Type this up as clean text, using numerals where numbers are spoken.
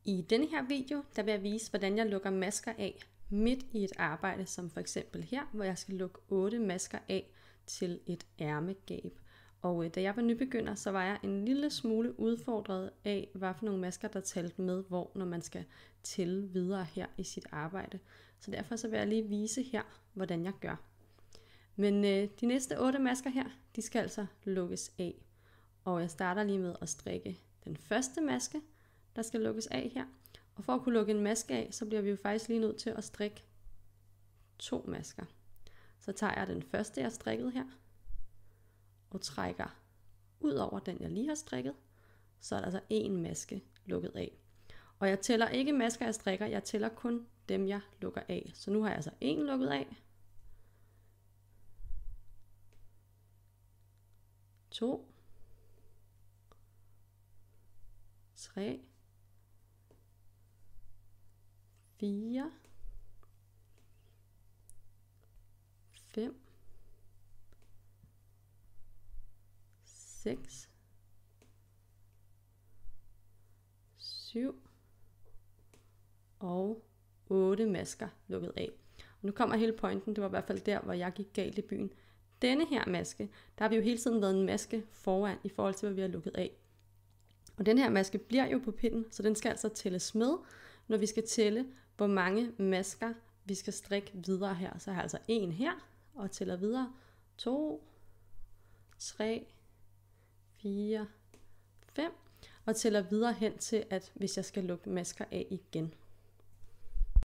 I denne her video, der vil jeg vise, hvordan jeg lukker masker af midt i et arbejde, som for eksempel her, hvor jeg skal lukke 8 masker af til et ærmegab. Og da jeg var nybegynder, så var jeg en lille smule udfordret af, hvad for nogle masker, der talte med, hvor når man skal tælle videre her i sit arbejde. Så derfor så vil jeg lige vise her, hvordan jeg gør. Men de næste 8 masker her, de skal altså lukkes af. Og jeg starter lige med at strikke den første maske, der skal lukkes af her. Og for at kunne lukke en maske af, så bliver vi jo faktisk lige nødt til at strikke 2 masker. Så tager jeg den første, jeg har strikket her, og trækker ud over den, jeg lige har strikket. Så er der altså 1 maske lukket af. Og jeg tæller ikke masker, jeg strikker, jeg tæller kun dem, jeg lukker af. Så nu har jeg altså 1 lukket af. 2. 3. 4. 5. 6. 7. Og 8 masker lukket af. Og nu kommer hele pointen, det var i hvert fald der, hvor jeg gik galt i byen. Denne her maske, der har vi jo hele tiden været en maske foran i forhold til, hvad vi har lukket af. Og den her maske bliver jo på pinden, så den skal altså tælles med, når vi skal tælle, hvor mange masker vi skal strikke videre her. Så har jeg altså 1 her, og tæller videre 2, 3, 4, 5, og tæller videre hen til, at hvis jeg skal lukke masker af igen.